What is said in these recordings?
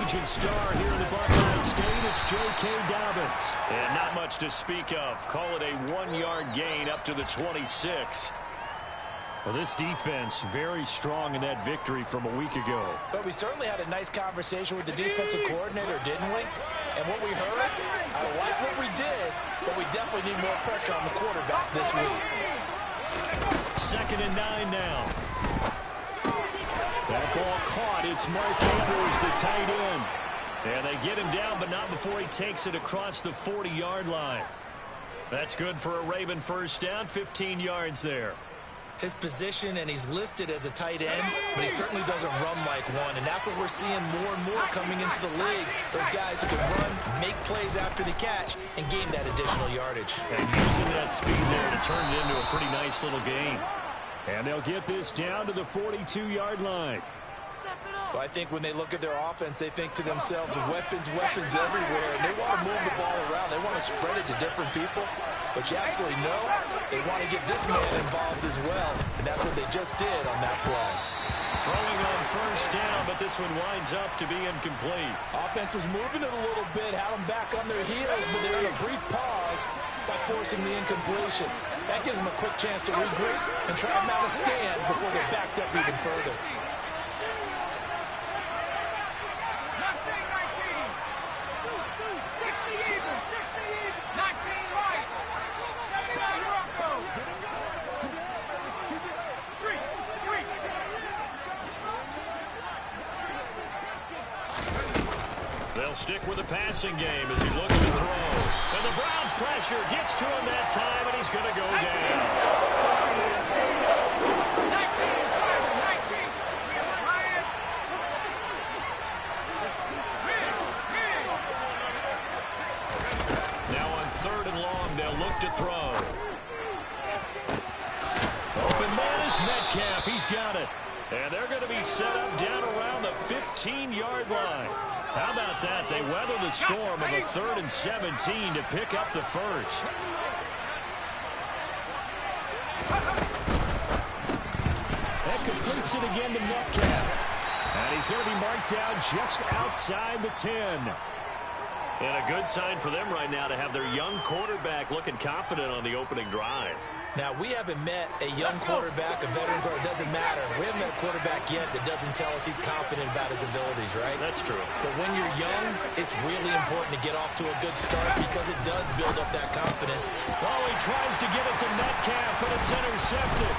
collegiate star here in the Buckeye State. It's J.K. Dobbins. And not much to speak of. Call it a 1-yard gain up to the 26. Well, this defense very strong in that victory from a week ago. But we certainly had a nice conversation with the defensive coordinator, didn't we? And what we heard, I like what we did, but we definitely need more pressure on the quarterback this week. 2nd and 9 now. That ball caught. It's Mark Andrews, the tight end. And they get him down, but not before he takes it across the 40-yard line. That's good for a Raven first down, 15 yards there. His position, and he's listed as a tight end, but he certainly doesn't run like one, and that's what we're seeing more and more coming into the league. Those guys who can run, make plays after the catch, and gain that additional yardage. And using that speed there to turn it into a pretty nice little game. And they'll get this down to the 42-yard line. Well, I think when they look at their offense, they think to themselves, weapons everywhere, and they want to move the ball around. They want to spread it to different people. But you absolutely know they want to get this man involved as well, and that's what they just did on that play. Throwing on first down, but this one winds up to be incomplete. Offense was moving it a little bit, had them back on their heels, but they're in a brief pause by forcing the incompletion. That gives them a quick chance to regroup and try to mount a stand before they're backed up even further. They'll stick with the passing game as he looks to throw. And the Browns pressure gets to him that time, and he's going to go down. Now on 3rd and long, they'll look to throw. Open man is Metcalf. He's got it. And they're going to be set up down around the 15-yard line. How about that? They weather the storm of a 3rd and 17 to pick up the first. That completes it again to Metcalf. And he's going to be marked down just outside the 10. And a good sign for them right now to have their young quarterback looking confident on the opening drive. Now, we haven't met a young quarterback, a veteran quarterback, it doesn't matter. We haven't met a quarterback yet that doesn't tell us he's confident about his abilities, right? That's true. But when you're young, it's really important to get off to a good start because it does build up that confidence. Oh, he tries to get it to Metcalf, but it's intercepted.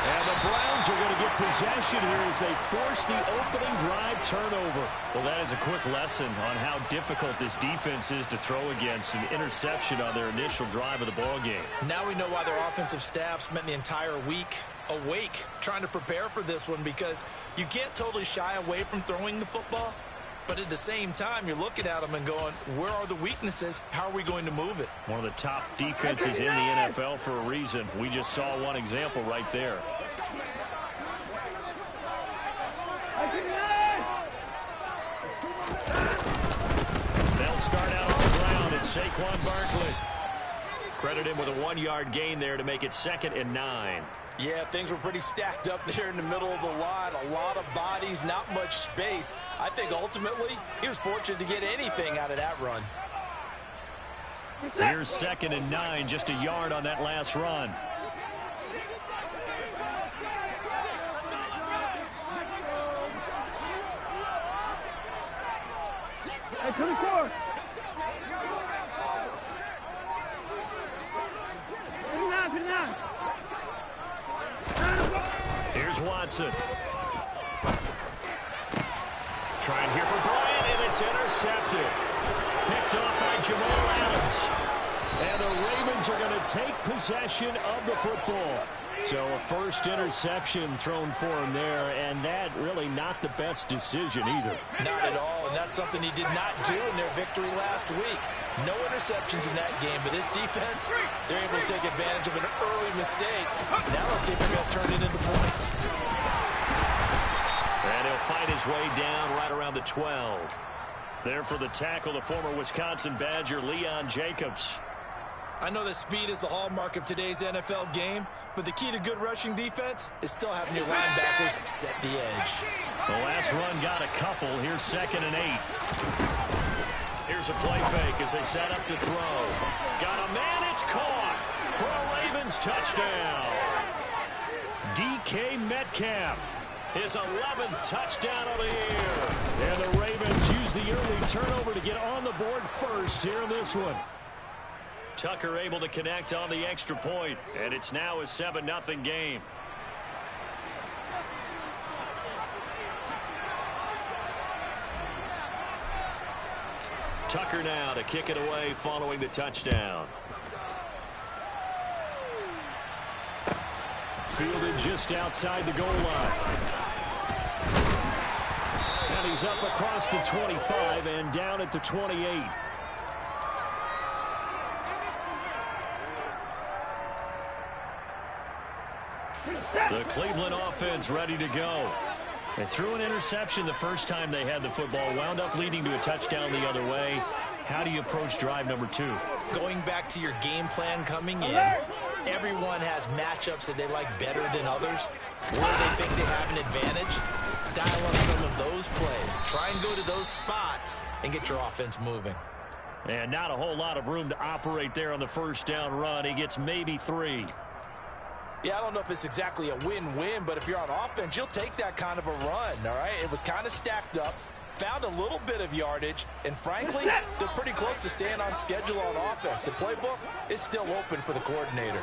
And the Browns are going to get possession here as they force the opening drive turnover. Well, that is a quick lesson on how difficult this defense is to throw against. An interception on their initial drive of the ball game. Now we know why their offensive staff spent the entire week awake trying to prepare for this one, because you can't totally shy away from throwing the football. But at the same time, you're looking at them and going, where are the weaknesses? How are we going to move it? One of the top defenses in the NFL for a reason. We just saw one example right there. They'll start out on the ground. It's Saquon Barkley. Credit him with a 1-yard gain there to make it 2nd and 9. Yeah, things were pretty stacked up there in the middle of the line. A lot of bodies, not much space. I think ultimately he was fortunate to get anything out of that run. Here's 2nd and 9, just a yard on that last run. Hey, 24. Here's Watson. Trying here for Bryant, and it's intercepted. Picked off by Jamal Adams. And the Ravens are going to take possession of the football. So a first interception thrown for him there, and that really not the best decision either. Not at all, and that's something he did not do in their victory last week. No interceptions in that game, but this defense, they're able to take advantage of an early mistake. Now let's see if they're going to turn it into points. And he'll fight his way down right around the 12. There for the tackle, the former Wisconsin Badger, Leon Jacobs. I know that speed is the hallmark of today's NFL game, but the key to good rushing defense is still having your linebackers set the edge. The last run got a couple. Here's 2nd and 8. Here's a play fake as they set up to throw. Got a man, it's caught for a Ravens touchdown. DK Metcalf, his 11th touchdown of the year. And the Ravens use the early turnover to get on the board first here in this one. Tucker able to connect on the extra point, and it's now a 7-0 game. Tucker now to kick it away following the touchdown. Fielded just outside the goal line. And he's up across the 25 and down at the 28. The Cleveland offense ready to go. They threw an interception the first time they had the football, wound up leading to a touchdown the other way. How do you approach drive number 2? Going back to your game plan coming in, everyone has matchups that they like better than others. Where they think they have an advantage, dial up some of those plays. Try and go to those spots and get your offense moving. And not a whole lot of room to operate there on the first down run. He gets maybe 3. Yeah, I don't know if it's exactly a win-win, but if you're on offense, you'll take that kind of a run, all right? It was kind of stacked up, found a little bit of yardage, and frankly, they're pretty close to staying on schedule on offense. The playbook is still open for the coordinator.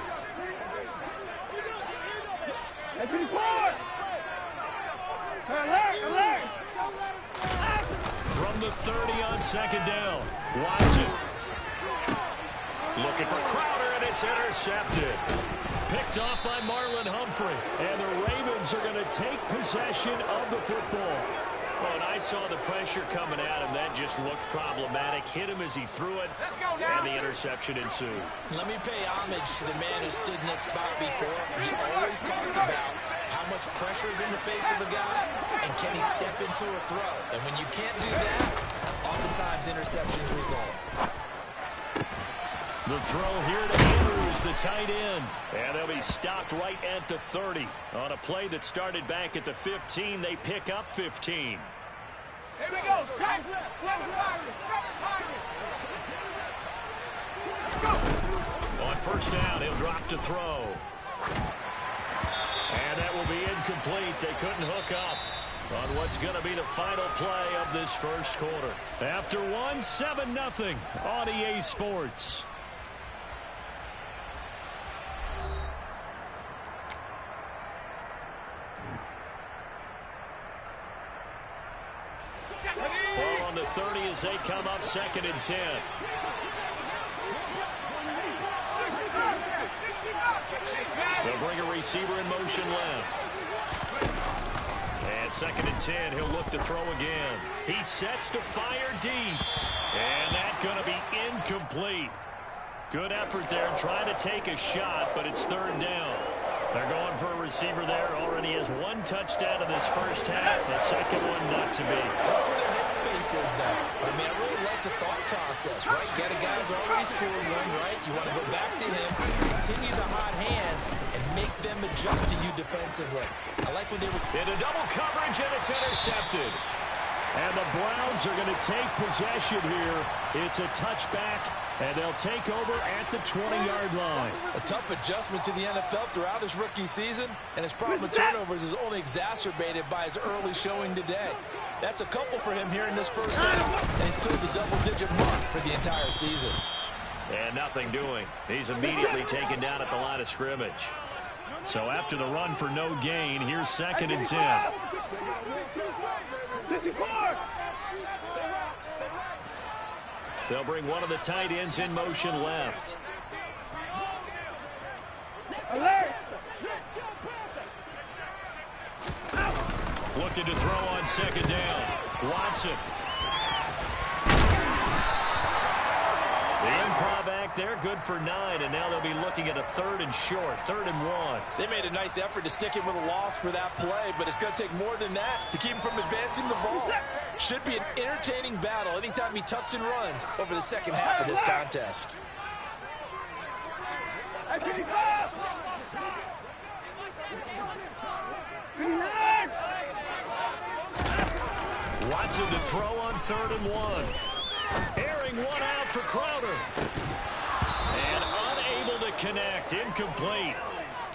From the 30 on 2nd down, Watson looking for Crowder, and it's intercepted. Picked off by Marlon Humphrey. And the Ravens are going to take possession of the football. Well, and I saw the pressure coming at him. That just looked problematic. Hit him as he threw it, and the interception ensued. Let me pay homage to the man who stood in this spot before. He always talked about how much pressure is in the face of a guy, and can he step into a throw. And when you can't do that, oftentimes interceptions result. The throw here to Andrews, the tight end. And they'll be stopped right at the 30. On a play that started back at the 15, they pick up 15. Here we go. On first down, he'll drop to throw. And that will be incomplete. They couldn't hook up on what's going to be the final play of this first quarter. After one, 7-0 on EA Sports. Ball on the 30 as they come up 2nd and 10. They'll bring a receiver in motion left. And 2nd and 10, he'll look to throw again. He sets to fire deep. And that's going to be incomplete. Good effort there, trying to take a shot, but it's 3rd down. They're going for a receiver there. Already has 1 touchdown in this first half. The second one not to be. What were their headspace is, though? I mean, I really like the thought process, right? You got a guy who's already scored one, right? You want to go back to him, continue the hot hand, and make them adjust to you defensively. I like when they were into double coverage, and it's intercepted. And the Browns are going to take possession here. It's a touchback, and they'll take over at the 20-yard line. A tough adjustment to the NFL throughout his rookie season, and his problem with turnovers is only exacerbated by his early showing today. That's a couple for him here in this first half, and he's cleared the double-digit mark for the entire season. And nothing doing. He's immediately taken down at the line of scrimmage. So after the run for no gain, here's 2nd and 10. They'll bring one of the tight ends in motion left. Looking to throw on 2nd down. Watson. The improv act there, good for 9, and now they'll be looking at a 3rd and short, 3rd and 1. They made a nice effort to stick him with a loss for that play, but it's going to take more than that to keep him from advancing the ball. Should be an entertaining battle anytime he tucks and runs over the second half of this contest. Watson to throw on 3rd and 1. Airing one out for Crowder. And unable to connect. Incomplete.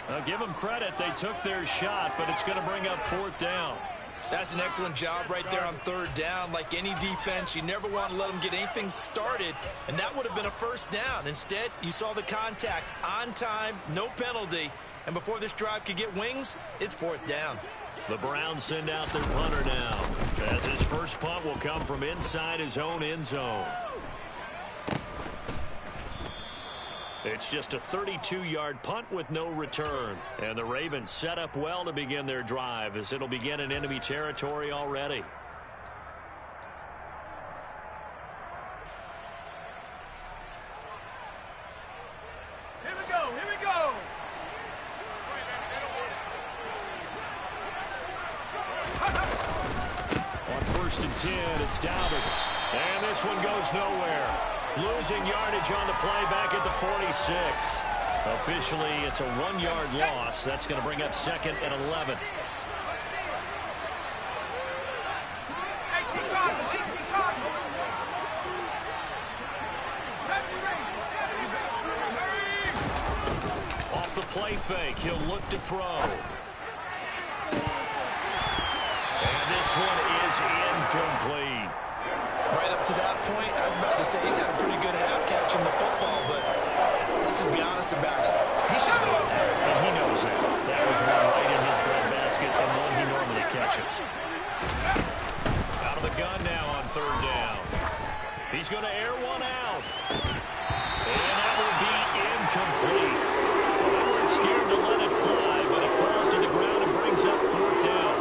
Now give them credit. They took their shot, but it's going to bring up 4th down. That's an excellent job right there on 3rd down. Like any defense, you never want to let them get anything started, and that would have been a 1st down. Instead, you saw the contact on time, no penalty, and before this drive could get wings, it's 4th down. The Browns send out their punter now, as his first punt will come from inside his own end zone. It's just a 32-yard punt with no return. And the Ravens set up well to begin their drive, as it'll begin in enemy territory already. Here we go, here we go. On 1st and 10, it's Dobbins. And this one goes nowhere. Losing yardage on the play back at the 46. Officially, it's a 1-yard loss. That's going to bring up 2nd and 11. Off the play fake, he'll look to throw. And this one is incomplete. Right up to that point, I was about to say he's had a pretty good half catching the football, but let's just be honest about it. He should have caught that. And he knows that. That was one right in his breadbasket and one he normally catches. Out of the gun now on 3rd down. He's going to air one out. And that will be incomplete. They weren't scared to let it fly, but it falls to the ground and brings up 4th down.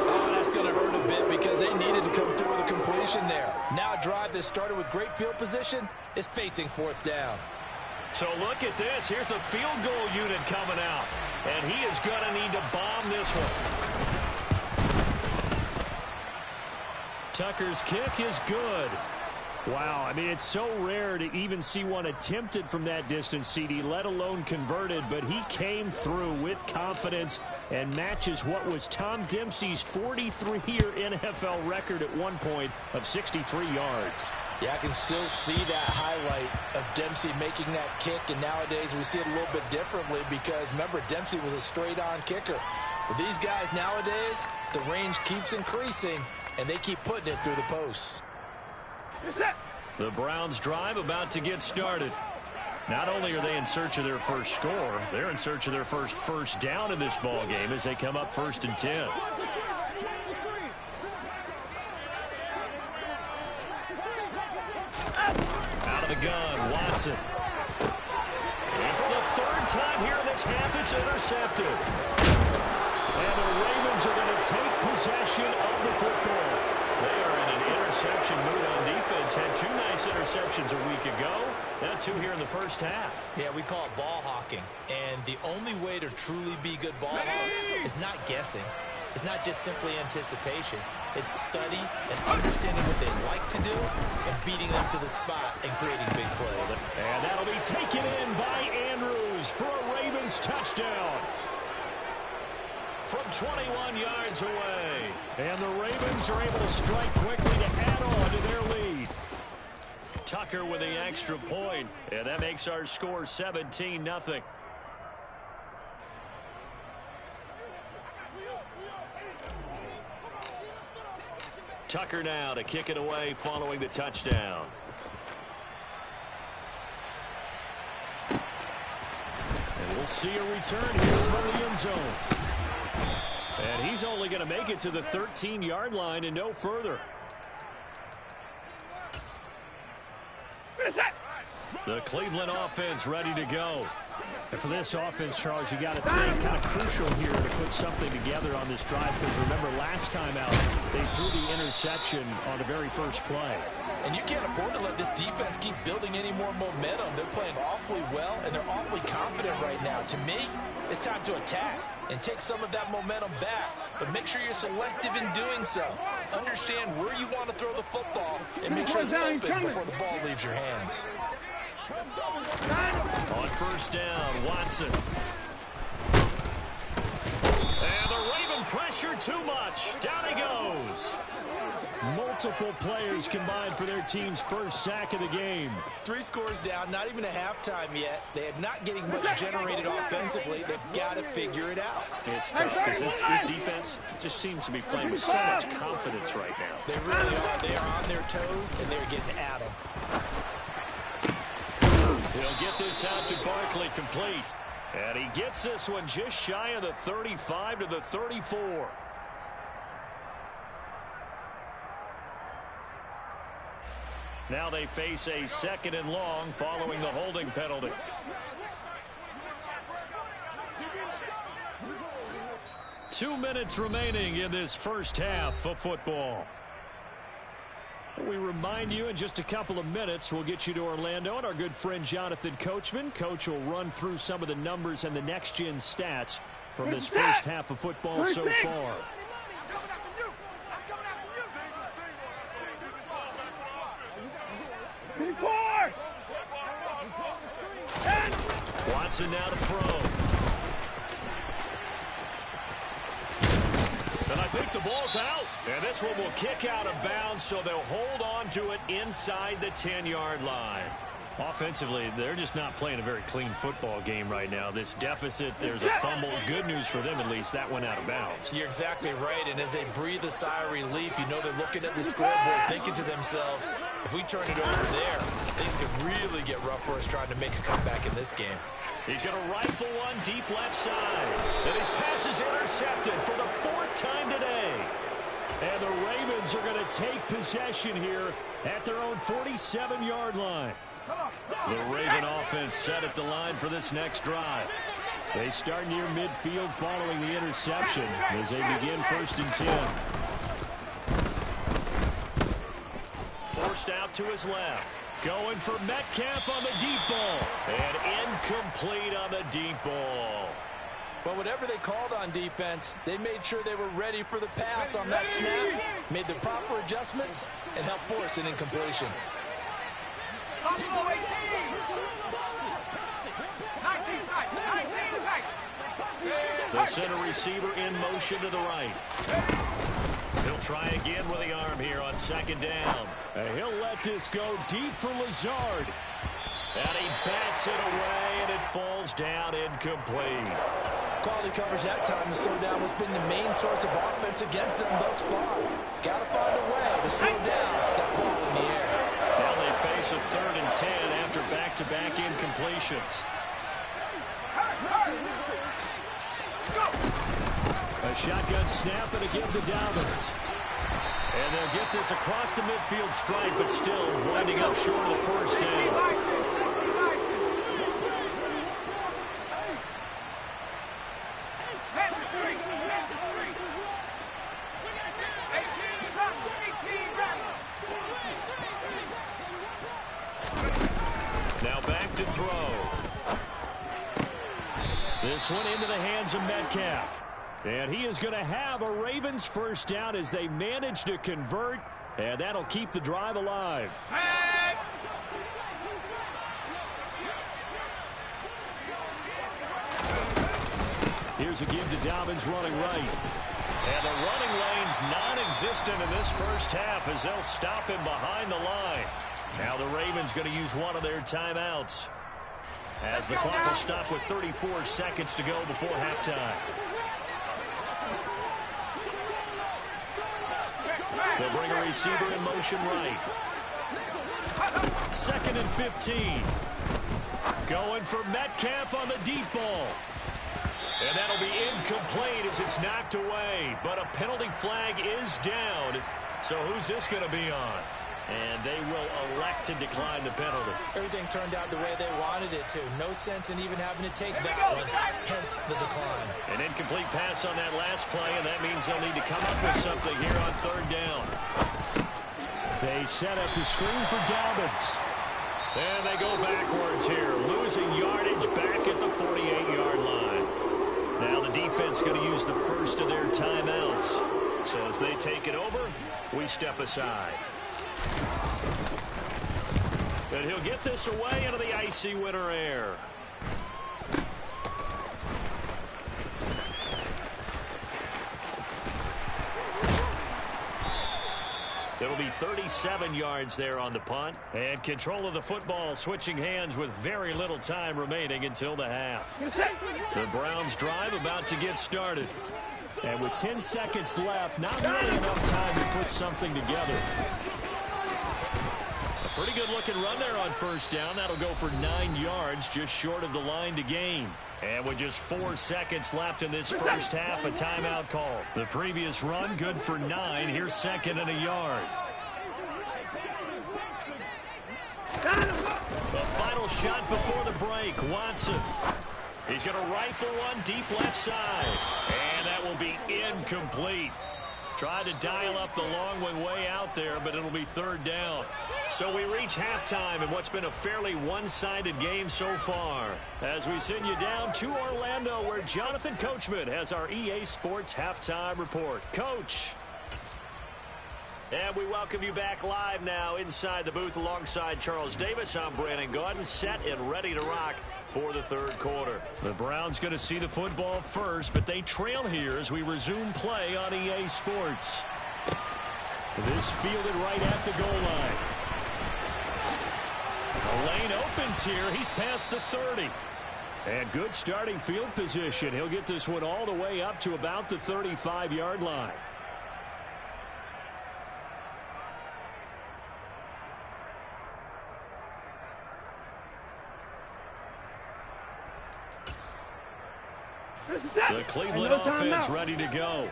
Oh, that's going to hurt a bit because they needed to come through with a completion there. Now a drive that started with great field position is facing 4th down. So look at this. Here's the field goal unit coming out. And he is going to need to bomb this one. Tucker's kick is good. Wow, I mean, it's so rare to even see one attempted from that distance, CD, let alone converted, but he came through with confidence and matches what was Tom Dempsey's 43-year NFL record at one point of 63 yards. Yeah, I can still see that highlight of Dempsey making that kick, and nowadays we see it a little bit differently because, remember, Dempsey was a straight-on kicker. But these guys nowadays, the range keeps increasing, and they keep putting it through the posts. The Browns drive about to get started. Not only are they in search of their first score, they're in search of their first down in this ball game as they come up 1st and 10. Out of the gun, Watson. And for the 3rd time here in this half, it's intercepted. And the Ravens are going to take possession of the football. They are in an interception mood on defense. Had 2 nice interceptions a week ago. Now 2 here in the first half. Yeah, we call it ball hawking. And the only way to truly be good ball hawks is not guessing. It's not just simply anticipation. It's study and understanding what they like to do and beating them to the spot and creating big plays. And that'll be taken in by Andrews for a Ravens touchdown. From 21 yards away. And the Ravens are able to strike quickly to add on to their lead. Tucker with the extra point. And that makes our score 17-0. Tucker now to kick it away following the touchdown. And we'll see a return here from the end zone. And he's only going to make it to the 13-yard line and no further. The Cleveland offense ready to go. And for this offense, Charles, you got to think kind of crucial here to put something together on this drive, because remember last time out they threw the interception on the very first play. And you can't afford to let this defense keep building any more momentum. They're playing awfully well, and they're awfully confident right now. To me, it's time to attack and take some of that momentum back. But make sure you're selective in doing so. Understand where you want to throw the football and make sure it's open before the ball leaves your hands. On first down, Watson. And the Raven pressure too much. Down he goes. Multiple players combined for their team's first sack of the game. 3 scores down, not even a halftime yet. They are not getting much generated offensively. They've got to figure it out. It's tough because this defense just seems to be playing with so much confidence right now. They really are. They are on their toes, and they're getting at them. He'll get this out to Barkley complete. And he gets this one just shy of the 35 to the 34. Now they face a 2nd and long following the holding penalty. Two minutes remaining in this first half of football. We remind you in just a couple of minutes we'll get you to Orlando and our good friend Jonathan Coachman. Coach will run through some of the numbers and the next-gen stats from this first half of football so far. Watson now to throw. And I think the ball's out. And this one will kick out of bounds, so they'll hold on to it inside the 10-yard line. Offensively, they're just not playing a very clean football game right now. This deficit, there's a fumble. Good news for them, at least. That went out of bounds. You're exactly right. And as they breathe a sigh of relief, you know they're looking at the scoreboard, thinking to themselves, if we turn it over there, things could really get rough for us trying to make a comeback in this game. He's going to rifle one deep left side. And his pass is intercepted for the 4th time today. And the Ravens are going to take possession here at their own 47-yard line. The Raven offense set at the line for this next drive. They start near midfield following the interception as they begin 1st and 10. Forced out to his left. Going for Metcalf on the deep ball. And incomplete on the deep ball. But whatever they called on defense, they made sure they were ready for the pass on that snap, made the proper adjustments, and helped force an incompletion. The center receiver in motion to the right. He'll try again with the arm here on 2nd down. And he'll let this go deep for Lazard. And he bats it away, and it falls down incomplete. Quality coverage that time to slow down what's been the main source of offense against them thus far. Got to find a way to slow down that ball in the air. Now they face a 3rd and 10 after back-to-back incompletions. A shotgun snap and again to Dobbins. And they'll get this across the midfield stripe, but still winding up short of the 1st down. Now back to throw. This one into the hands of Metcalf. And he is going to have a Ravens 1st down as they manage to convert. And that'll keep the drive alive. Here's a give to Dobbins running right. And the running lane's non-existent in this first half as they'll stop him behind the line. Now the Ravens going to use one of their timeouts as the clock will stop with 34 seconds to go before halftime. They'll bring a receiver in motion right. 2nd and 15. Going for Metcalf on the deep ball. And that'll be incomplete as it's knocked away. But a penalty flag is down. So who's this going to be on? And they will elect to decline the penalty. Everything turned out the way they wanted it to. No sense in even having to take that one. Hence the decline. An incomplete pass on that last play, and that means they'll need to come up with something here on 3rd down. They set up the screen for Dobbins. And they go backwards here, losing yardage back at the 48-yard line. Now the defense going to use the first of their timeouts. So as they take it over, we step aside. And he'll get this away into the icy winter air. It'll be 37 yards there on the punt. And control of the football switching hands with very little time remaining until the half. The Browns drive about to get started. And with 10 seconds left, not really enough time to put something together. A pretty good looking run there on first down. That'll go for 9 yards, just short of the line to gain. And with just 4 seconds left in this first half, a timeout call. The previous run, good for 9. Here's second and a yard. The final shot before the break, Watson. He's going to rifle one deep left side. And that will be incomplete. Tried to dial up the long one way out there, but it'll be third down. So we reach halftime in what's been a fairly one-sided game so far. As we send you down to Orlando, where Jonathan Coachman has our EA Sports Halftime Report. Coach. And we welcome you back live now inside the booth alongside Charles Davis. I'm Brandon Gaudin, set and ready to rock for the third quarter. The Browns going to see the football first, but they trail here as we resume play on EA Sports. This fielded right at the goal line. The lane opens here. He's past the 30. And good starting field position. He'll get this one all the way up to about the 35-yard line. The Cleveland offense ready to go.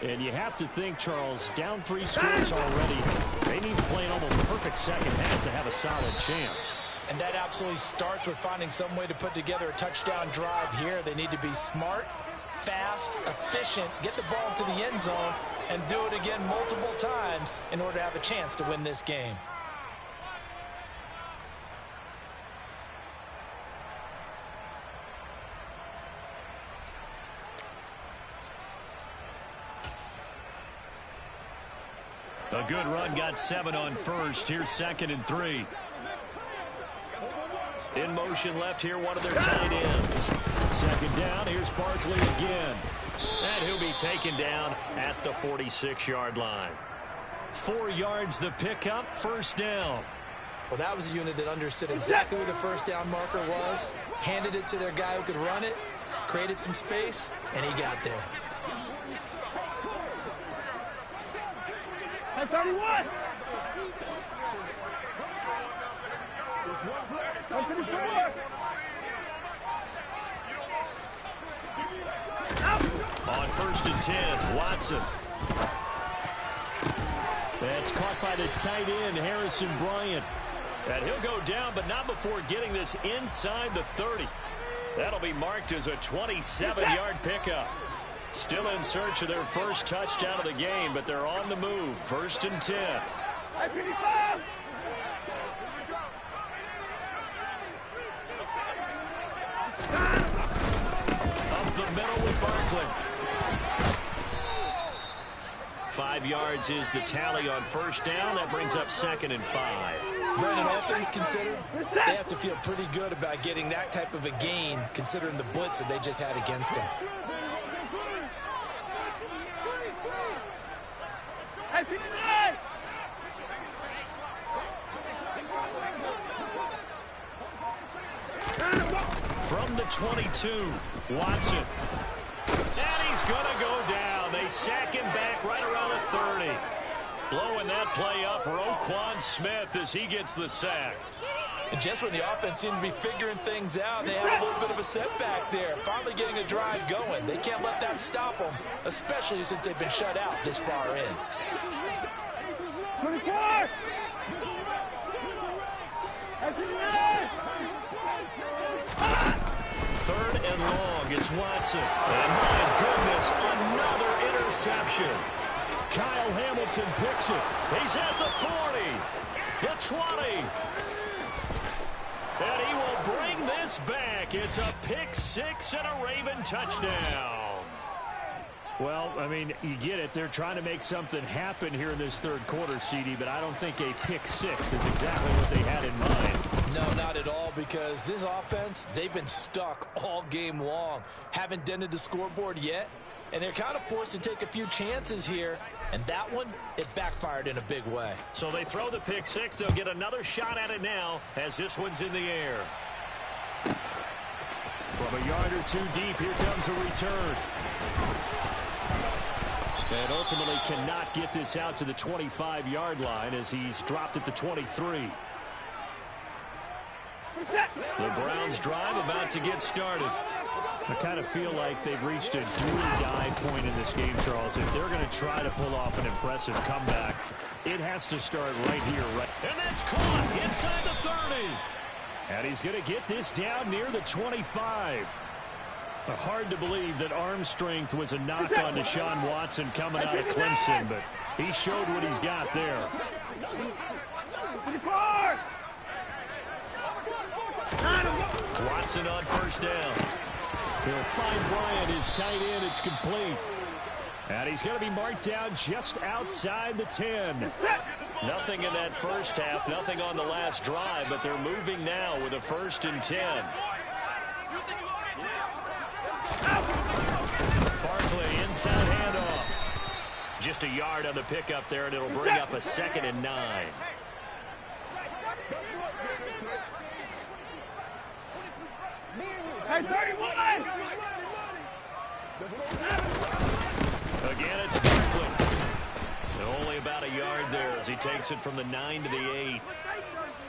And you have to think, Charles, down 3 scores already. They need to play an almost perfect second half to have a solid chance. And that absolutely starts with finding some way to put together a touchdown drive here. They need to be smart, fast, efficient, get the ball to the end zone, and do it again multiple times in order to have a chance to win this game. A good run, got 7 on first. Here's second and 3. In motion left here, one of their tight ends. Second down, here's Barkley again. And he'll be taken down at the 46-yard line. 4 yards the pickup, first down. Well, that was a unit that understood exactly where the first down marker was, handed it to their guy who could run it, created some space, and he got there. 31! On first and 10, Watson. That's caught by the tight end, Harrison Bryant. And he'll go down, but not before getting this inside the 30. That'll be marked as a 27-yard pickup. Still in search of their first touchdown of the game, but they're on the move. First and 10. Up the middle with Barkley. 5 yards is the tally on first down. That brings up second and 5. Brandon, all things considered, they have to feel pretty good about getting that type of a gain, considering the blitz that they just had against them. From the 22, Watson. And he's going to go down. They sack him back right around the 30. Blowing that play up, Roquan Smith, as he gets the sack. And just when the offense seemed to be figuring things out, they had a little bit of a setback there. Finally getting a drive going. They can't let that stop them, especially since they've been shut out this far in. 24! Third and long, it's Watson. And my goodness, another interception. Kyle Hamilton picks it. He's at the 40, the 20. And he will bring this back. It's a pick 6 and a Raven touchdown. Well, I mean, you get it. They're trying to make something happen here in this third quarter, CD, but I don't think a pick six is exactly what they had in mind. No, not at all, because this offense, they've been stuck all game long. Haven't dented the scoreboard yet, and they're kind of forced to take a few chances here, and that one, it backfired in a big way. So they throw the pick six. They'll get another shot at it now as this one's in the air. From a yard or two deep, here comes a return. And ultimately cannot get this out to the 25-yard line as he's dropped at the 23. The Browns drive about to get started. I kind of feel like they've reached a do-or-die point in this game, Charles. If they're going to try to pull off an impressive comeback, it has to start right here. And that's caught inside the 30. And he's going to get this down near the 25. Hard to believe that arm strength was a knock on Deshaun Watson coming out of Clemson, but he showed what he's got there. Watson on first down. He'll find Bryant, his tight end. It's complete. And he's going to be marked down just outside the 10. Nothing in that first half, nothing on the last drive, but they're moving now with a 1st and 10. Barkley, inside handoff. Just a yard on the pickup there, and it'll bring up a 2nd and 9. Hey, 31! Again, it's Barkley. Only about a yard there as he takes it from the 9 to the 8.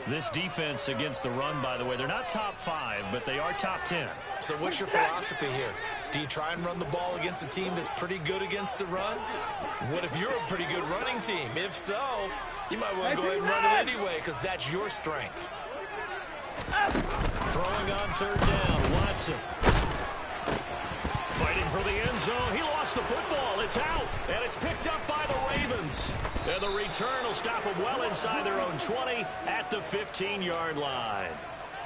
This defense against the run, by the way, they're not top 5, but they are top 10. So what's your philosophy here? Do you try and run the ball against a team that's pretty good against the run? What if you're a pretty good running team? If so, you might want to go ahead and run it anyway because that's your strength. Throwing on 3rd down, Watson. Fighting for the end zone. He lost the football. It's out, and it's picked up by the Ravens. And the return will stop them well inside their own 20 at the 15-yard line.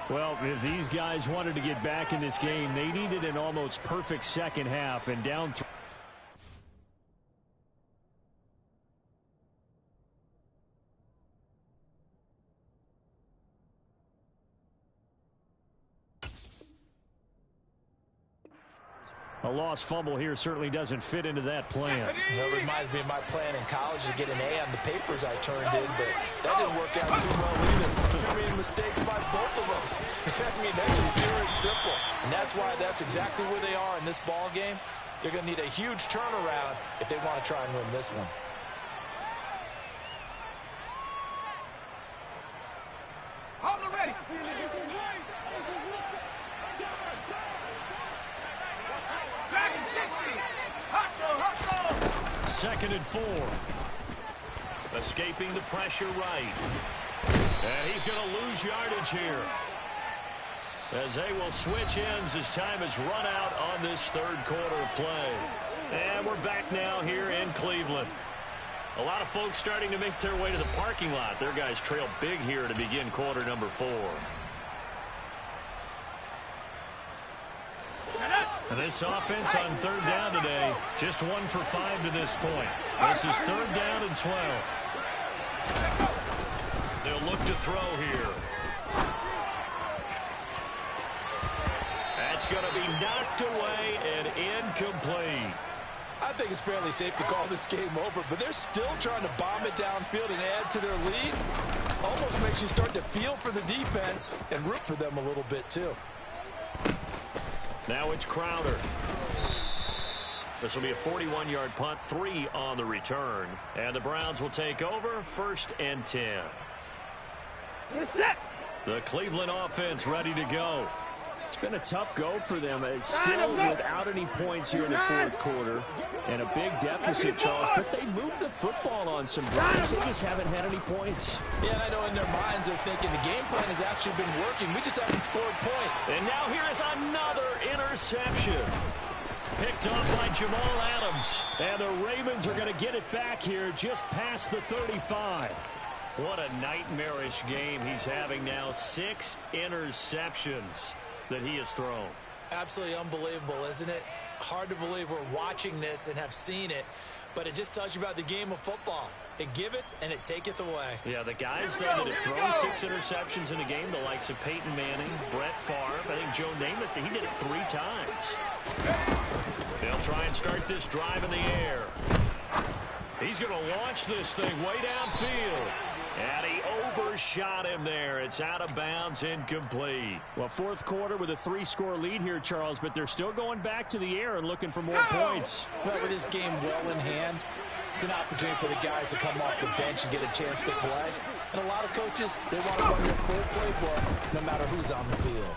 Well, if these guys wanted to get back in this game, they needed an almost perfect second half, and down 3. A lost fumble here certainly doesn't fit into that plan. It reminds me of my plan in college to get an A on the papers I turned in, but that didn't work out too well either. Too many mistakes by both of us. I mean, that's just pure and simple. And that's why that's exactly where they are in this ball game. They're going to need a huge turnaround if they want to try and win this one. Hold it ready. Dragon 60. Hustle. 2nd and 4. Escaping the pressure right. And he's going to lose yardage here. As they will switch ends as time is run out on this 3rd quarter of play. And we're back now here in Cleveland. A lot of folks starting to make their way to the parking lot. Their guys trail big here to begin quarter number 4. And this offense on 3rd down today, just 1 for 5 to this point. This is 3rd down and 12. They'll look to throw here. That's going to be knocked away and incomplete. I think it's fairly safe to call this game over, but they're still trying to bomb it downfield and add to their lead. Almost makes you start to feel for the defense and root for them a little bit, too. Now it's Crowder. This will be a 41-yard punt, 3 on the return. And the Browns will take over 1st and 10. The Cleveland offense ready to go. It's been a tough go for them. It's still without any points here in the 4th quarter. And a big deficit, Charles. But they moved the football on some drives. They just haven't had any points. Yeah, and I know in their minds they're thinking the game plan has actually been working. We just haven't scored points. And now here is another interception. Picked off by Jamal Adams. And the Ravens are going to get it back here just past the 35. What a nightmarish game he's having now. 6 interceptions that he has thrown. Absolutely unbelievable, isn't it? Hard to believe we're watching this and have seen it, but it just tells you about the game of football. It giveth and it taketh away. Yeah, the guys, though, that have thrown 6 interceptions in a game, the likes of Peyton Manning, Brett Favre, I think Joe Namath, he did it 3 times. They'll try and start this drive in the air. He's going to launch this thing way downfield. And he overshot him there. It's out of bounds, incomplete. Well, fourth quarter with a 3-score lead here, Charles, but they're still going back to the air and looking for more points. Well, with this game well in hand, it's an opportunity for the guys to come off the bench and get a chance to play. And a lot of coaches, they want to run their full playbook no matter who's on the field.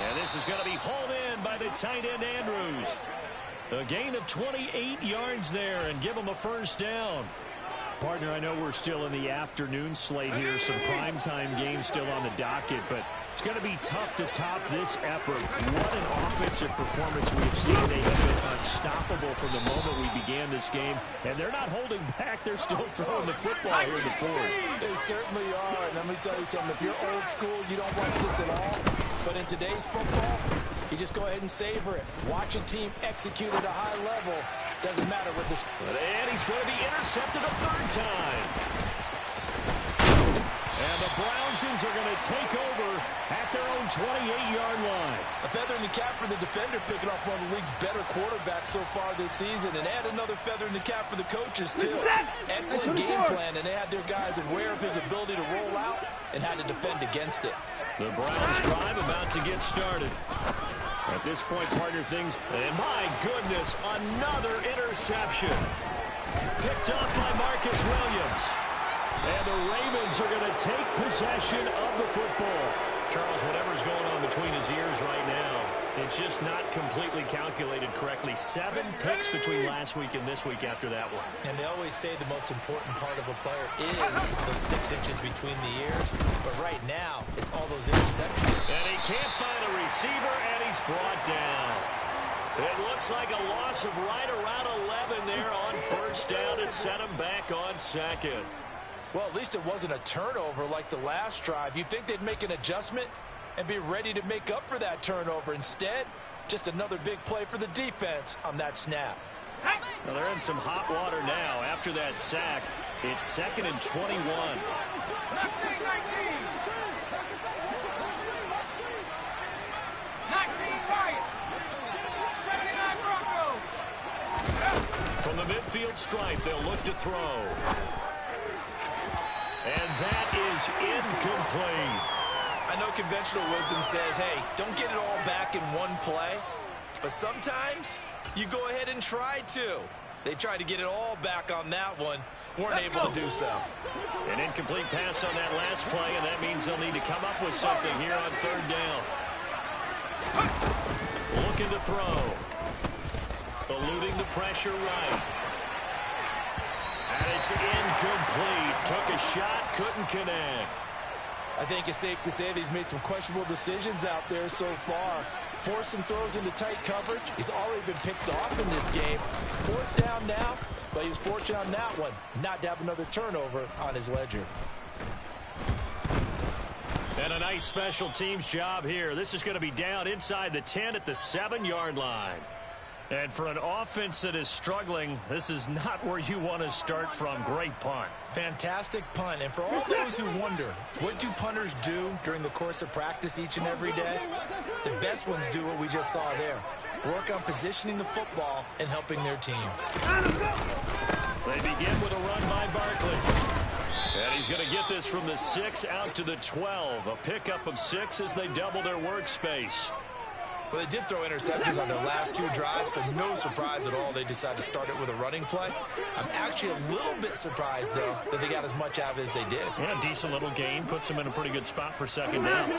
And this is going to be hauled in by the tight end, Andrews. A gain of 28 yards there and give him a first down. Partner, I know we're still in the afternoon slate here, some primetime games still on the docket, but it's going to be tough to top this effort. What an offensive performance we've seen. They have been unstoppable from the moment we began this game, and they're not holding back. They're still throwing the football here in the fourth. They certainly are, and let me tell you something. If you're old school, you don't like this at all, but in today's football, you just go ahead and savor it. Watch a team execute at a high level. Doesn't matter what this. And he's going to be intercepted a 3rd time. And the Browns are going to take over at their own 28-yard line. A feather in the cap for the defender, picking off one of the league's better quarterbacks so far this season. And add another feather in the cap for the coaches, too. Excellent game plan, and they had their guys aware of his ability to roll out and how to defend against it. The Browns drive about to get started. At this point, partner, things, and my goodness, another interception. Picked off by Marcus Williams. And the Ravens are going to take possession of the football. Charles, whatever's going on between his ears right now, it's just not completely calculated correctly. 7 picks between last week and this week after that one. And they always say the most important part of a player is those 6 inches between the ears. But right now, it's all those interceptions. And he can't find a receiver, and he's brought down. It looks like a loss of right around 11 there on first down to set him back on 2nd. Well, at least it wasn't a turnover like the last drive. You'd think they'd make an adjustment and be ready to make up for that turnover. Instead, just another big play for the defense on that snap. Well, they're in some hot water now. After that sack, it's 2nd and 21. From the midfield stripe, they'll look to throw. And that is incomplete. I know conventional wisdom says, hey, don't get it all back in one play. But sometimes you go ahead and try to. They tried to get it all back on that one. Weren't able to do so. An incomplete pass on that last play, and that means they'll need to come up with something here on 3rd down. Looking to throw. Eluding the pressure right. And it's incomplete. Took a shot, couldn't connect. I think it's safe to say that he's made some questionable decisions out there so far. Forced some throws into tight coverage. He's already been picked off in this game. 4th down now, but he was fortunate on that one not to have another turnover on his ledger. And a nice special teams job here. This is going to be down inside the 10 at the 7-yard line. And for an offense that is struggling, this is not where you want to start from. Great punt. Fantastic punt. And for all those who wonder, what do punters do during the course of practice each and every day? The best ones do what we just saw there. Work on positioning the football and helping their team. They begin with a run by Barkley. And he's going to get this from the 6 out to the 12. A pickup of 6 as they double their workspace. Well, they did throw interceptions on their last 2 drives, so no surprise at all they decided to start it with a running play. I'm actually a little bit surprised, though, that they got as much out of it as they did. Yeah, decent little gain. Puts them in a pretty good spot for 2nd down.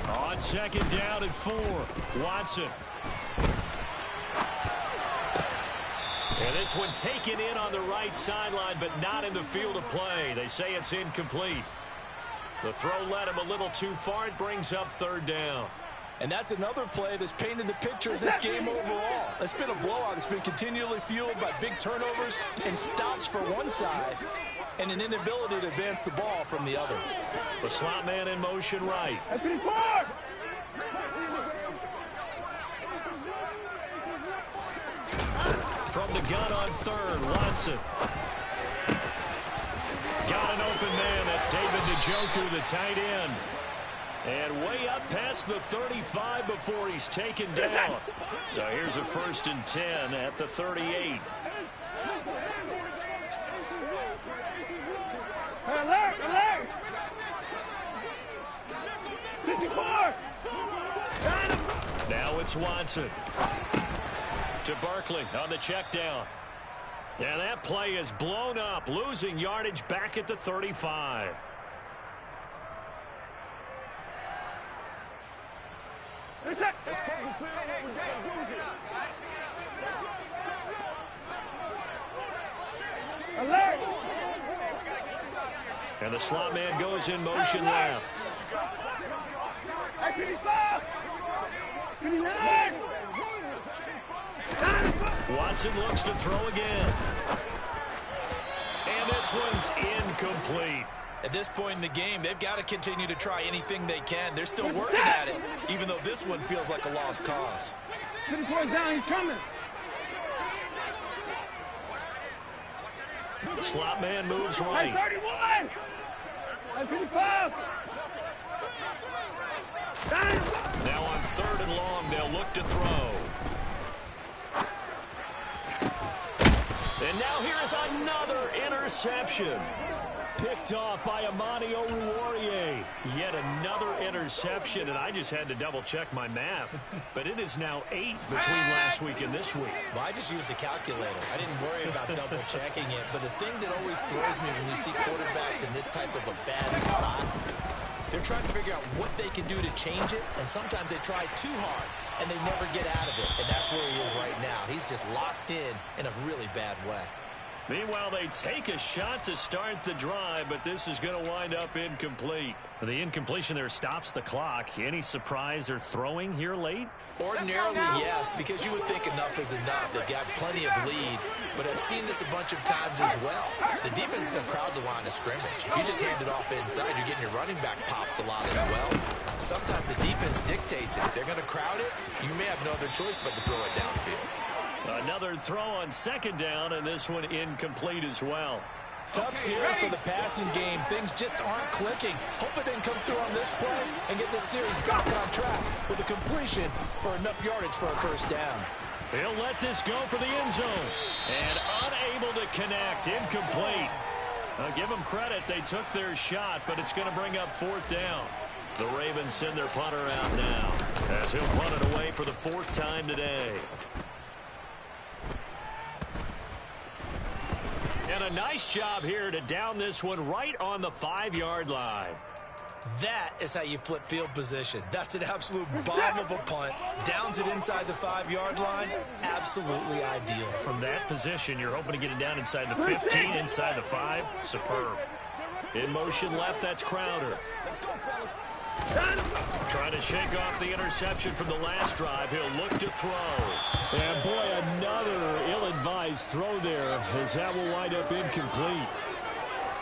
On 2nd down and 4, Watson. And this one taken in on the right sideline, but not in the field of play. They say it's incomplete. The throw led him a little too far. It brings up 3rd down. And that's another play that's painted the picture of this game overall. It's been a blowout. It's been continually fueled by big turnovers and stops for one side and an inability to advance the ball from the other. The slot man in motion right. from the gun on third. Watson. Got an open man. That's David Njoku, the tight end. And way up past the 35 before he's taken down. So here's a 1st and 10 at the 38. Alert! Alert! 54! Now it's Watson. To Barkley on the check down. And that play is blown up, losing yardage back at the 35. Alert! And the slot man goes in motion left. 55! 59! Watson looks to throw again. And this one's incomplete. At this point in the game, they've got to continue to try anything they can. They're still working at it, even though this one feels like a lost cause. 54 down, he's coming. The slot man moves Hey, right. 31! Hey, 55! Now on 3rd and long, they'll look to throw. And now here's another interception. Picked off by Amani Oruwariye. Yet another interception, and I just had to double-check my math. But it is now 8 between last week and this week. Well, I just used a calculator. I didn't worry about double-checking it. But the thing that always throws me when you see quarterbacks in this type of a bad spot, they're trying to figure out what they can do to change it, and sometimes they try too hard, and they never get out of it. And that's where he is right now. He's just locked in a really bad way. Meanwhile, they take a shot to start the drive, but this is going to wind up incomplete. The incompletion there stops the clock. Any surprise they're throwing here late? Ordinarily, yes, because you would think enough is enough. They've got plenty of lead, but I've seen this a bunch of times as well. The defense is going to crowd the line of scrimmage. If you just hand it off inside, you're getting your running back popped a lot as well. Sometimes the defense dictates it. If they're going to crowd it, you may have no other choice but to throw it downfield. Another throw on 2nd down, and this one incomplete as well. Tough series for the passing game. Things just aren't clicking. Hope they can come through on this play and get this series back on track with a completion for enough yardage for a 1st down. He'll let this go for the end zone. And unable to connect. Incomplete. I'll give them credit. They took their shot, but it's going to bring up 4th down. The Ravens send their punter out now as he'll punt it away for the 4th time today. And a nice job here to down this one right on the 5-yard line. That is how you flip field position. That's an absolute bomb of a punt. Downs it inside the 5-yard line. Absolutely ideal. From that position, you're hoping to get it down inside the 15, inside the 5. Superb. In motion left, that's Crowder. Trying to shake off the interception from the last drive. He'll look to throw. And boy, another ill-advised throw there, as that will wind up incomplete.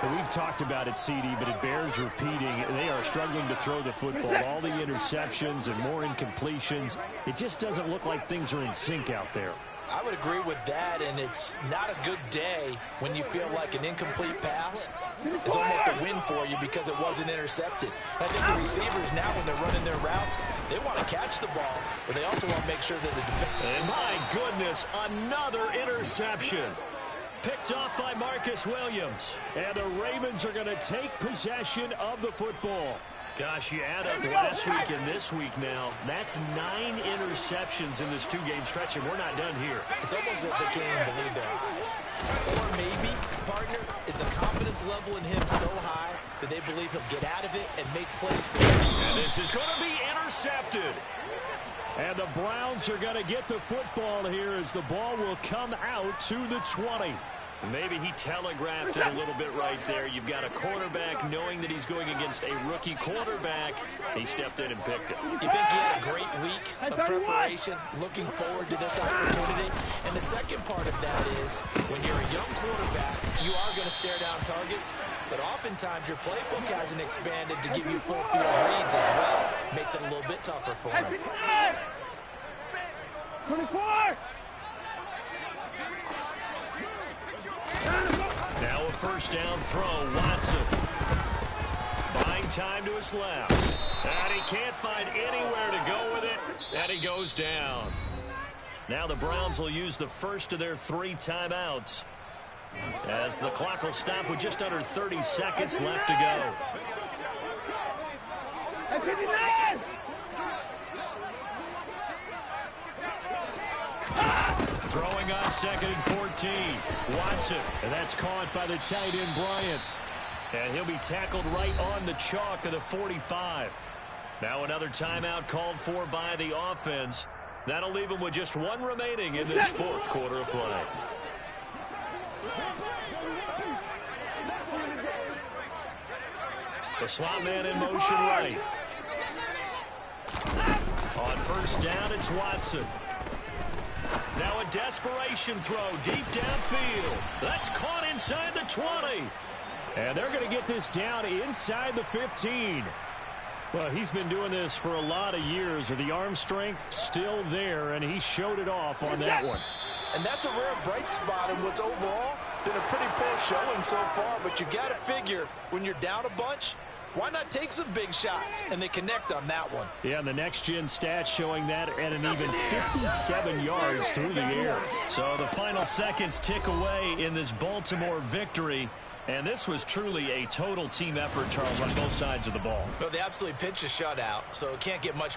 And we've talked about it, CD, but it bears repeating. They are struggling to throw the football. All the interceptions and more incompletions. It just doesn't look like things are in sync out there. I would agree with that, and it's not a good day when you feel like an incomplete pass is almost a win for you because it wasn't intercepted. I think the receivers now, when they're running their routes, they want to catch the ball, but they also want to make sure that the defense... And my goodness, another interception. Picked off by Marcus Williams. And the Ravens are going to take possession of the football. Gosh, you add up last week and this week now, that's 9 interceptions in this 2-game stretch, and we're not done here. It's almost like they can't even believe their eyes. Or maybe, partner, is the confidence level in him so high that they believe he'll get out of it and make plays for them. And this is going to be intercepted. And the Browns are going to get the football here as the ball will come out to the 20. Maybe he telegraphed it a little bit right there. You've got a quarterback knowing that he's going against a rookie quarterback. He stepped in and picked it. You think he had a great week of preparation, looking forward to this opportunity? And the second part of that is, when you're a young quarterback, you are going to stare down targets, but oftentimes your playbook hasn't expanded to give you full field reads as well. Makes it a little bit tougher for him. 24! Now a first down throw, Watson. Buying time to his left. And he can't find anywhere to go with it. And he goes down. Now the Browns will use the first of their 3 timeouts, as the clock will stop with just under 30 seconds left to go. Throwing on 2nd and 14. Watson, and that's caught by the tight end Bryant. And he'll be tackled right on the chalk of the 45. Now another timeout called for by the offense. That'll leave him with just 1 remaining in this 4th quarter of play. The slot man in motion right. On first down, it's Watson. Now a desperation throw deep downfield. That's caught inside the 20. And they're going to get this down inside the 15. Well, he's been doing this for a lot of years. The arm strength still there, and he showed it off on that one. And that's a rare bright spot in what's overall been a pretty poor showing so far. But you've got to figure, when you're down a bunch, why not take some big shots? And they connect on that one. Yeah, and the next-gen stats showing that at an even 57 yards through the air. So the final seconds tick away in this Baltimore victory. And this was truly a total team effort, Charles, on both sides of the ball. No, they absolutely pitched a shutout, so it can't get much better.